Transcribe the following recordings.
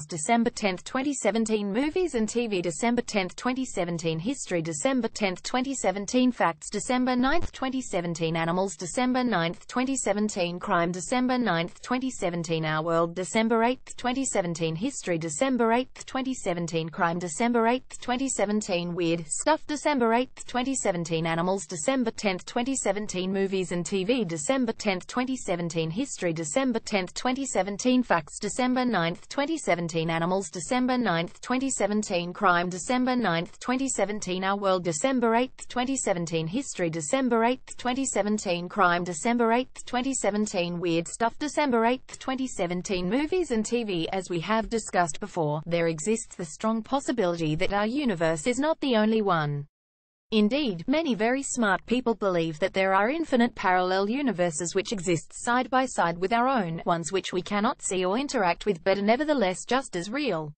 Animals December 10, 2017 Movies and TV December 10, 2017 History December 10, 2017 Facts December 9, 2017 Animals December 9, 2017 Crime December 9, 2017 Our World December 8, 2017 History December 8, 2017 Crime December 8, 2017 Weird Stuff December 8, 2017 Animals December 10, 2017 Movies and TV December 10, 2017 History December 10, 2017 Facts December 9, 2017 Animals December 9, 2017 Crime December 9, 2017 Our World December 8, 2017 History December 8, 2017 Crime December 8, 2017 Weird Stuff December 8, 2017 Movies and TV. As we have discussed before, there exists the strong possibility that our universe is not the only one. Indeed, many very smart people believe that there are infinite parallel universes which exist side by side with our own, ones which we cannot see or interact with but are nevertheless just as real.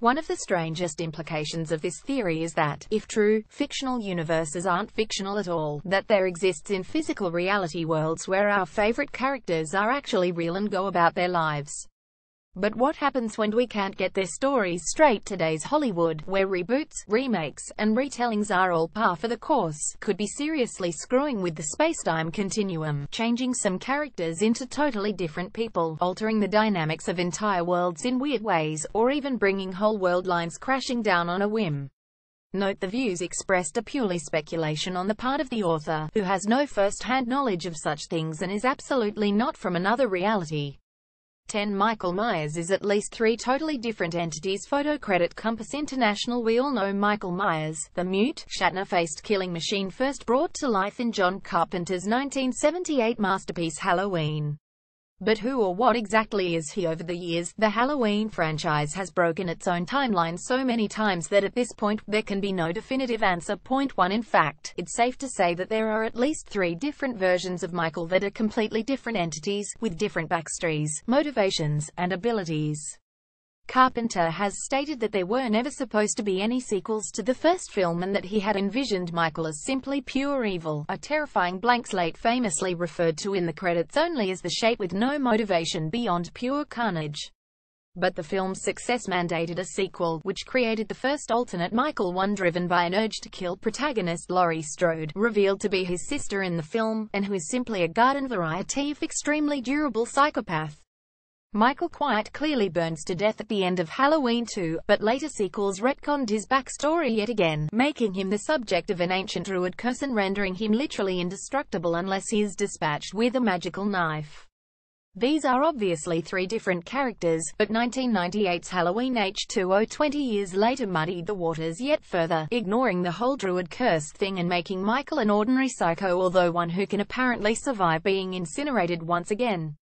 One of the strangest implications of this theory is that, if true, fictional universes aren't fictional at all, that there exists in physical reality worlds where our favorite characters are actually real and go about their lives. But what happens when we can't get their stories straight? Today's Hollywood, where reboots, remakes, and retellings are all par for the course, could be seriously screwing with the space-time continuum, changing some characters into totally different people, altering the dynamics of entire worlds in weird ways, or even bringing whole world lines crashing down on a whim. Note the views expressed are purely speculation on the part of the author, who has no first-hand knowledge of such things and is absolutely not from another reality. 10. Michael Myers is at least three totally different entities. Photo credit Compass International. We all know Michael Myers, the mute, Shatner-faced killing machine first brought to life in John Carpenter's 1978 masterpiece Halloween. But who or what exactly is he? Over the years, the Halloween franchise has broken its own timeline so many times that at this point, there can be no definitive answer. Point 1. In fact, it's safe to say that there are at least three different versions of Michael that are completely different entities, with different backstories, motivations, and abilities. Carpenter has stated that there were never supposed to be any sequels to the first film and that he had envisioned Michael as simply pure evil, a terrifying blank slate famously referred to in the credits only as the shape with no motivation beyond pure carnage. But the film's success mandated a sequel, which created the first alternate Michael, one driven by an urge to kill protagonist Laurie Strode, revealed to be his sister in the film, and who is simply a garden variety of extremely durable psychopath. Michael quite clearly burns to death at the end of Halloween 2, but later sequels retconned his backstory yet again, making him the subject of an ancient druid curse and rendering him literally indestructible unless he is dispatched with a magical knife. These are obviously three different characters, but 1998's Halloween H2O 20 years later muddied the waters yet further, ignoring the whole druid curse thing and making Michael an ordinary psycho, although one who can apparently survive being incinerated once again.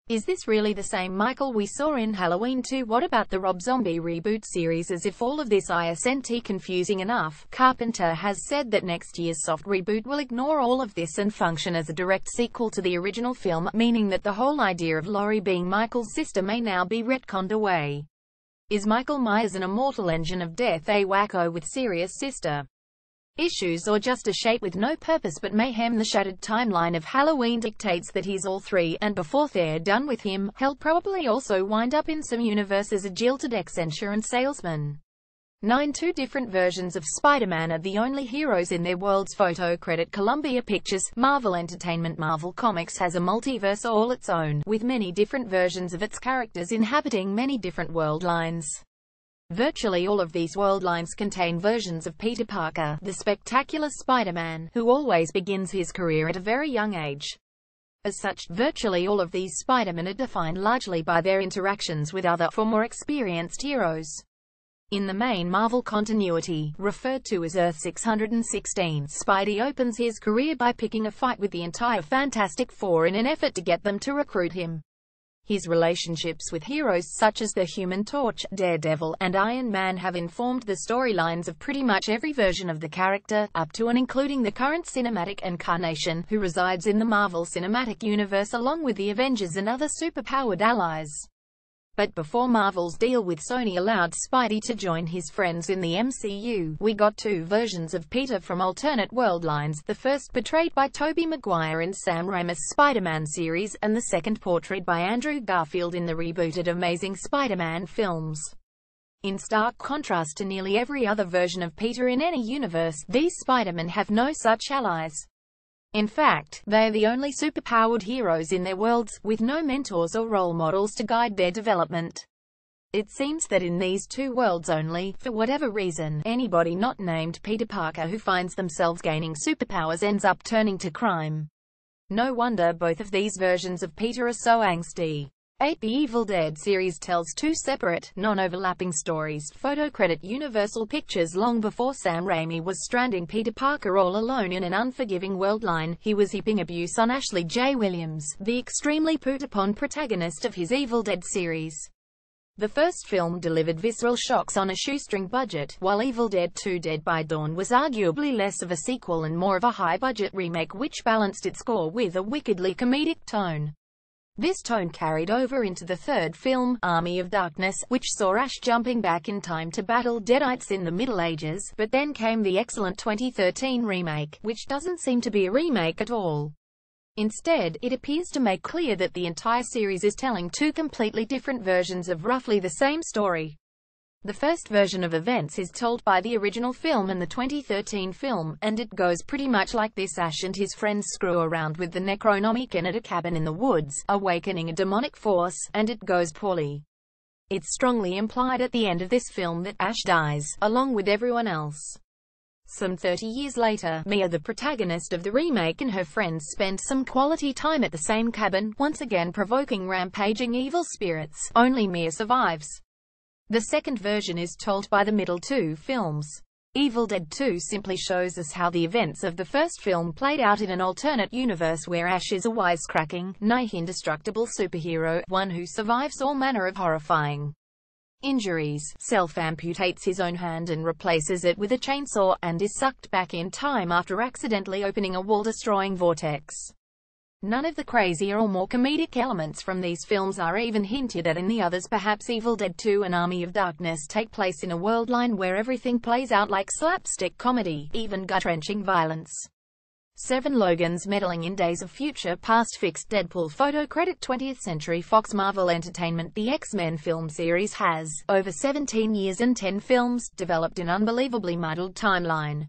Is this really the same Michael we saw in Halloween 2? What about the Rob Zombie reboot series? As if all of this isn't confusing enough, Carpenter has said that next year's soft reboot will ignore all of this and function as a direct sequel to the original film, meaning that the whole idea of Laurie being Michael's sister may now be retconned away. Is Michael Myers an immortal engine of death, a wacko with serious sister issues, or just a shape with no purpose but mayhem? The shattered timeline of Halloween dictates that he's all three, and before they're done with him, he'll probably also wind up in some universe as a jilted ex-insurance salesman. 9. Two different versions of Spider-Man are the only heroes in their worlds. Photo credit Columbia Pictures, Marvel Entertainment. Marvel Comics has a multiverse all its own, with many different versions of its characters inhabiting many different world lines. Virtually all of these world lines contain versions of Peter Parker, the spectacular Spider-Man, who always begins his career at a very young age. As such, virtually all of these Spider-Men are defined largely by their interactions with other, far more experienced heroes. In the main Marvel continuity, referred to as Earth 616, Spidey opens his career by picking a fight with the entire Fantastic Four in an effort to get them to recruit him. His relationships with heroes such as the Human Torch, Daredevil, and Iron Man have informed the storylines of pretty much every version of the character, up to and including the current cinematic incarnation, who resides in the Marvel Cinematic Universe along with the Avengers and other superpowered allies. But before Marvel's deal with Sony allowed Spidey to join his friends in the MCU, we got two versions of Peter from alternate world lines, the first portrayed by Tobey Maguire in Sam Raimi's Spider-Man series, and the second portrayed by Andrew Garfield in the rebooted Amazing Spider-Man films. In stark contrast to nearly every other version of Peter in any universe, these Spider-Men have no such allies. In fact, they are the only superpowered heroes in their worlds, with no mentors or role models to guide their development. It seems that in these two worlds only, for whatever reason, anybody not named Peter Parker who finds themselves gaining superpowers ends up turning to crime. No wonder both of these versions of Peter are so angsty. 8. The Evil Dead series tells two separate, non-overlapping stories. Photo credit Universal Pictures. Long before Sam Raimi was stranding Peter Parker all alone in an unforgiving world line, he was heaping abuse on Ashley J. Williams, the extremely put-upon protagonist of his Evil Dead series. The first film delivered visceral shocks on a shoestring budget, while Evil Dead 2: Dead by Dawn was arguably less of a sequel and more of a high-budget remake which balanced its score with a wickedly comedic tone. This tone carried over into the third film, Army of Darkness, which saw Ash jumping back in time to battle Deadites in the Middle Ages, but then came the excellent 2013 remake, which doesn't seem to be a remake at all. Instead, it appears to make clear that the entire series is telling two completely different versions of roughly the same story. The first version of events is told by the original film and the 2013 film, and it goes pretty much like this: Ash and his friends screw around with the Necronomicon at a cabin in the woods, awakening a demonic force, and it goes poorly. It's strongly implied at the end of this film that Ash dies, along with everyone else. Some 30 years later, Mia, the protagonist of the remake, and her friends spend some quality time at the same cabin, once again provoking rampaging evil spirits. Only Mia survives. The second version is told by the middle two films. Evil Dead 2 simply shows us how the events of the first film played out in an alternate universe where Ash is a wisecracking, nigh indestructible superhero, one who survives all manner of horrifying injuries, self-amputates his own hand and replaces it with a chainsaw, and is sucked back in time after accidentally opening a wall-destroying vortex. None of the crazier or more comedic elements from these films are even hinted at in the others. Perhaps Evil Dead 2 and Army of Darkness take place in a world line where everything plays out like slapstick comedy, even gut-wrenching violence. 7. Logan's meddling in Days of Future Past. Fixed Deadpool photo credit 20th Century Fox. Marvel Entertainment. The X-Men film series has, over 17 years and 10 films, developed an unbelievably muddled timeline.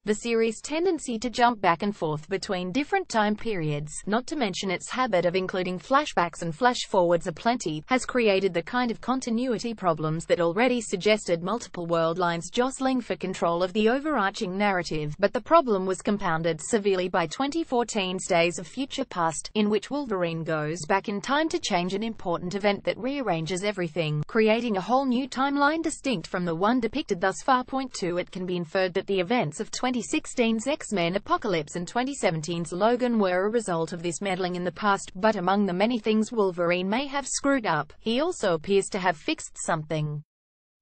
The series' tendency to jump back and forth between different time periods, not to mention its habit of including flashbacks and flash-forwards aplenty, has created the kind of continuity problems that already suggested multiple world lines jostling for control of the overarching narrative, but the problem was compounded severely by 2014's Days of Future Past, in which Wolverine goes back in time to change an important event that rearranges everything, creating a whole new timeline distinct from the one depicted thus far. 2. It can be inferred that the events of 2016's X-Men Apocalypse and 2017's Logan were a result of this meddling in the past, but among the many things Wolverine may have screwed up, he also appears to have fixed something.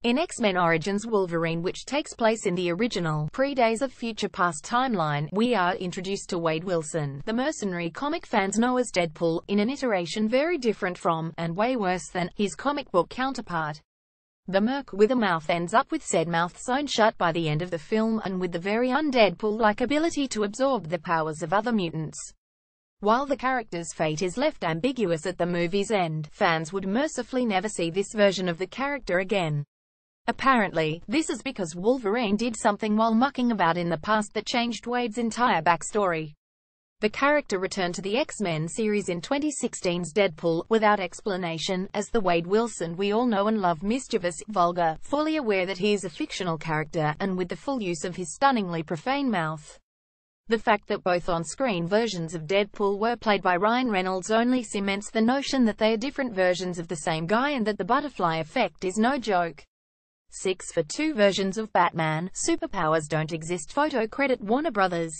In X-Men Origins Wolverine, which takes place in the original, pre-Days of Future Past timeline, we are introduced to Wade Wilson, the mercenary comic fans know as Deadpool, in an iteration very different from, and way worse than, his comic book counterpart. The merc with a mouth ends up with said mouth sewn shut by the end of the film, and with the very un-Deadpool-like ability to absorb the powers of other mutants. While the character's fate is left ambiguous at the movie's end, fans would mercifully never see this version of the character again. Apparently, this is because Wolverine did something while mucking about in the past that changed Wade's entire backstory. The character returned to the X-Men series in 2016's Deadpool, without explanation, as the Wade Wilson we all know and love, mischievous, vulgar, fully aware that he is a fictional character, and with the full use of his stunningly profane mouth. The fact that both on-screen versions of Deadpool were played by Ryan Reynolds only cements the notion that they are different versions of the same guy and that the butterfly effect is no joke. 6. For two versions of Batman, superpowers don't exist. Photo credit Warner Brothers.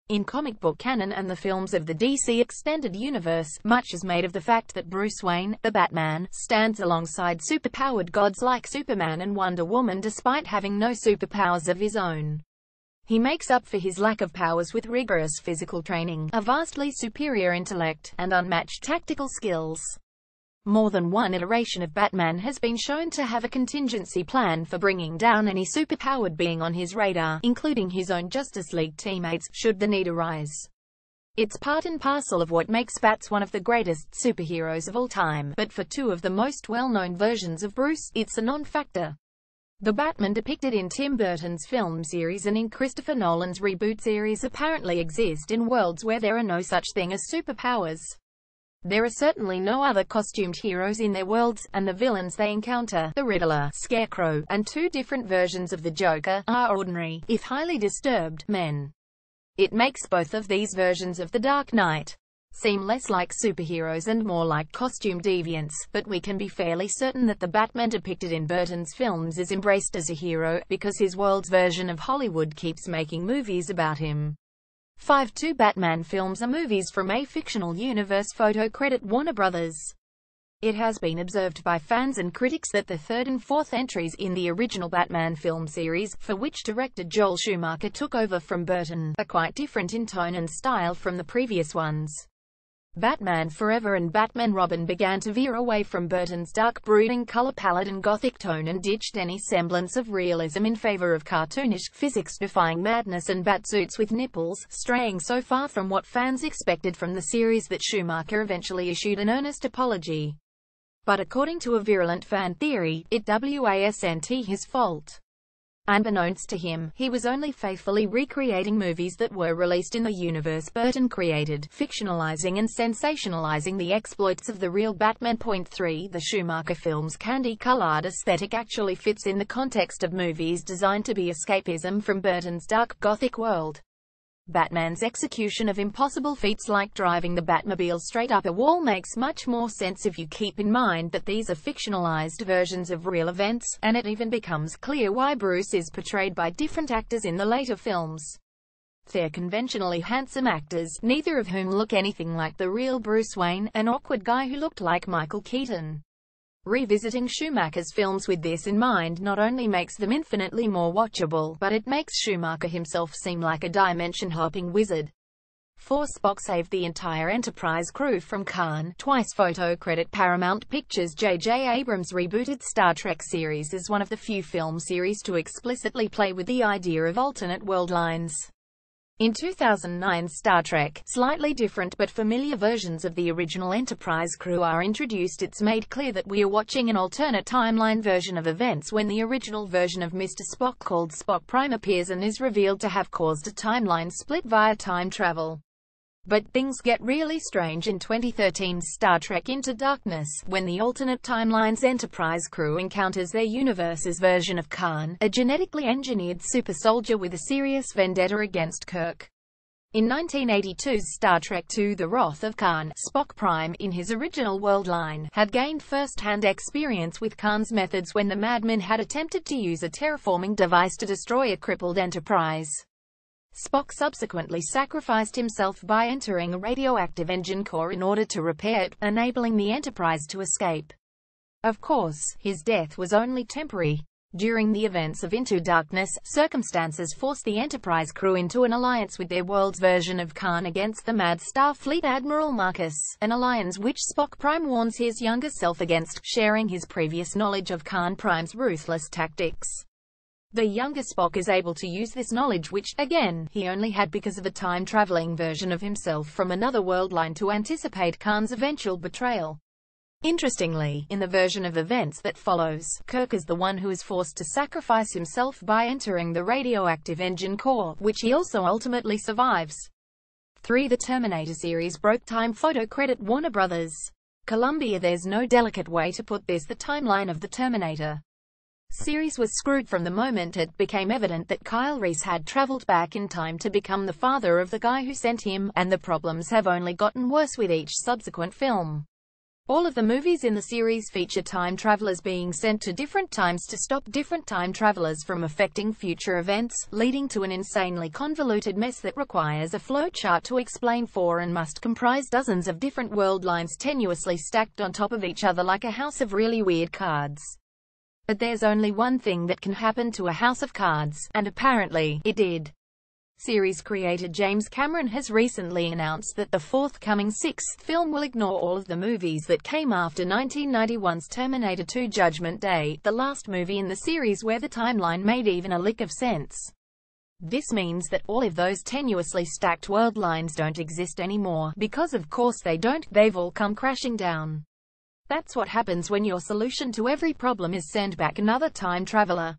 In comic book canon and the films of the DC Extended Universe, much is made of the fact that Bruce Wayne, the Batman, stands alongside superpowered gods like Superman and Wonder Woman despite having no superpowers of his own. He makes up for his lack of powers with rigorous physical training, a vastly superior intellect, and unmatched tactical skills. More than one iteration of Batman has been shown to have a contingency plan for bringing down any superpowered being on his radar, including his own Justice League teammates, should the need arise. It's part and parcel of what makes Bats one of the greatest superheroes of all time, but for two of the most well-known versions of Bruce, it's a non-factor. The Batman depicted in Tim Burton's film series and in Christopher Nolan's reboot series apparently exist in worlds where there are no such thing as superpowers. There are certainly no other costumed heroes in their worlds, and the villains they encounter, the Riddler, Scarecrow, and two different versions of the Joker, are ordinary, if highly disturbed, men. It makes both of these versions of the Dark Knight seem less like superheroes and more like costume deviants, but we can be fairly certain that the Batman depicted in Burton's films is embraced as a hero, because his world's version of Hollywood keeps making movies about him. 2 Batman films are movies from a fictional universe. Photo credit Warner Brothers. It has been observed by fans and critics that the third and fourth entries in the original Batman film series, for which director Joel Schumacher took over from Burton, are quite different in tone and style from the previous ones. Batman Forever and Batman Robin began to veer away from Burton's dark, brooding color palette and gothic tone and ditched any semblance of realism in favor of cartoonish, physics-defying madness and batsuits with nipples, straying so far from what fans expected from the series that Schumacher eventually issued an earnest apology. But according to a virulent fan theory, it wasn't his fault. Unbeknownst to him, he was only faithfully recreating movies that were released in the universe Burton created, fictionalizing and sensationalizing the exploits of the real Batman. 3 The Schumacher film's candy-colored aesthetic actually fits in the context of movies designed to be escapism from Burton's dark, gothic world. Batman's execution of impossible feats like driving the Batmobile straight up a wall makes much more sense if you keep in mind that these are fictionalized versions of real events, and it even becomes clear why Bruce is portrayed by different actors in the later films. They're conventionally handsome actors, neither of whom look anything like the real Bruce Wayne, an awkward guy who looked like Michael Keaton. Revisiting Schumacher's films with this in mind not only makes them infinitely more watchable, but it makes Schumacher himself seem like a dimension-hopping wizard. 4 Spock saved the entire Enterprise crew from Khan. Twice. Photo credit Paramount Pictures. J.J. Abrams rebooted Star Trek series as one of the few film series to explicitly play with the idea of alternate world lines. In 2009's Star Trek, slightly different but familiar versions of the original Enterprise crew are introduced. It's made clear that we are watching an alternate timeline version of events when the original version of Mr. Spock, called Spock Prime, appears and is revealed to have caused a timeline split via time travel. But things get really strange in 2013's Star Trek Into Darkness, when the alternate timeline's Enterprise crew encounters their universe's version of Khan, a genetically engineered super soldier with a serious vendetta against Kirk. In 1982's Star Trek II The Wrath of Khan, Spock Prime, in his original world line, had gained first-hand experience with Khan's methods when the Madman had attempted to use a terraforming device to destroy a crippled Enterprise. Spock subsequently sacrificed himself by entering a radioactive engine core in order to repair it, enabling the Enterprise to escape. Of course, his death was only temporary. During the events of Into Darkness, circumstances forced the Enterprise crew into an alliance with their world's version of Khan against the mad Starfleet Admiral Marcus, an alliance which Spock Prime warns his younger self against, sharing his previous knowledge of Khan Prime's ruthless tactics. The younger Spock is able to use this knowledge, which, again, he only had because of a time-traveling version of himself from another world line, to anticipate Khan's eventual betrayal. Interestingly, in the version of events that follows, Kirk is the one who is forced to sacrifice himself by entering the radioactive engine core, which he also ultimately survives. 3 The Terminator series broke time. Photo credit Warner Brothers. Columbia. There's no delicate way to put this. The timeline of the Terminator series was screwed from the moment it became evident that Kyle Reese had traveled back in time to become the father of the guy who sent him, and the problems have only gotten worse with each subsequent film. All of the movies in the series feature time travelers being sent to different times to stop different time travelers from affecting future events, leading to an insanely convoluted mess that requires a flowchart to explain for and must comprise dozens of different world lines tenuously stacked on top of each other like a house of really weird cards. But there's only one thing that can happen to a house of cards, and apparently, it did. Series creator James Cameron has recently announced that the forthcoming sixth film will ignore all of the movies that came after 1991's Terminator 2: Judgment Day, the last movie in the series where the timeline made even a lick of sense. This means that all of those tenuously stacked world lines don't exist anymore, because of course they don't, they've all come crashing down. That's what happens when your solution to every problem is send back another time traveler.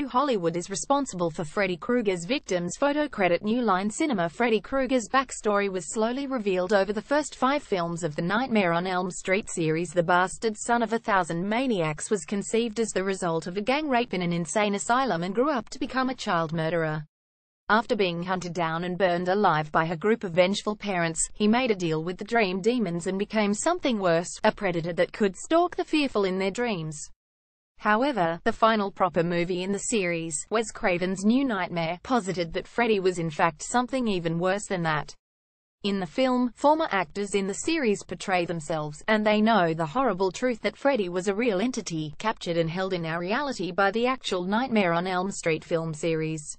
Hollywood is responsible for Freddy Krueger's victims' photo credit. New Line Cinema. Freddy Krueger's backstory was slowly revealed over the first 5 films of the Nightmare on Elm Street series. The bastard son of 1,000 maniacs was conceived as the result of a gang rape in an insane asylum and grew up to become a child murderer. After being hunted down and burned alive by a group of vengeful parents, he made a deal with the Dream Demons and became something worse, a predator that could stalk the fearful in their dreams. However, the final proper movie in the series, Wes Craven's New Nightmare, posited that Freddy was in fact something even worse than that. In the film, former actors in the series portray themselves, and they know the horrible truth that Freddy was a real entity, captured and held in our reality by the actual Nightmare on Elm Street film series.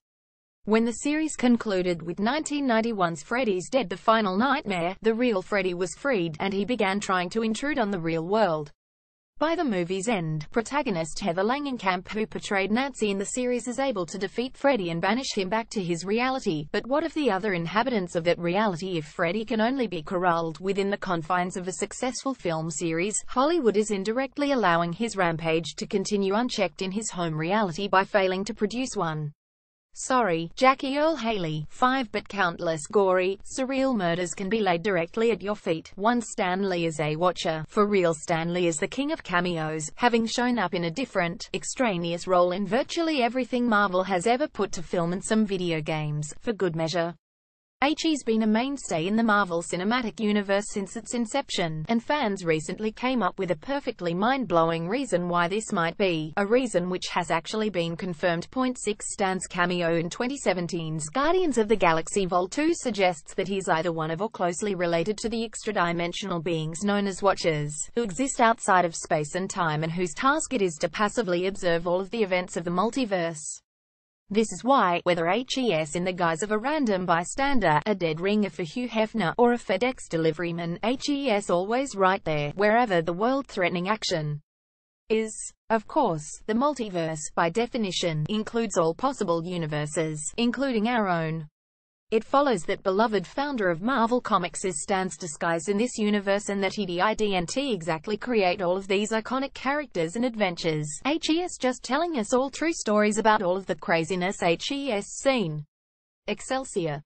When the series concluded with 1991's Freddy's Dead: The Final Nightmare, the real Freddy was freed, and he began trying to intrude on the real world. By the movie's end, protagonist Heather Langenkamp, who portrayed Nancy in the series, is able to defeat Freddy and banish him back to his reality. But what of the other inhabitants of that reality? If Freddy can only be corralled within the confines of a successful film series, Hollywood is indirectly allowing his rampage to continue unchecked in his home reality by failing to produce one. Sorry, Jackie Earle Haley. 5 but countless gory, surreal murders can be laid directly at your feet. 1. Stan Lee is a watcher. For real, Stan Lee is the king of cameos, having shown up in a different, extraneous role in virtually everything Marvel has ever put to film and some video games, for good measure. He's been a mainstay in the Marvel Cinematic Universe since its inception, and fans recently came up with a perfectly mind-blowing reason why this might be, a reason which has actually been confirmed. 6. Stan's cameo in 2017's Guardians of the Galaxy Vol. 2 suggests that he's either one of or closely related to the extra-dimensional beings known as Watchers, who exist outside of space and time and whose task it is to passively observe all of the events of the multiverse. This is why, whether HES in the guise of a random bystander, a dead ringer for Hugh Hefner, or a FedEx deliveryman, HES always right there, wherever the world-threatening action is. Of course, the multiverse, by definition, includes all possible universes, including our own. It follows that beloved founder of Marvel Comics is Stan's disguise in this universe, and that he didn't exactly create all of these iconic characters and adventures. HES just telling us all true stories about all of the craziness HES seen. Excelsior.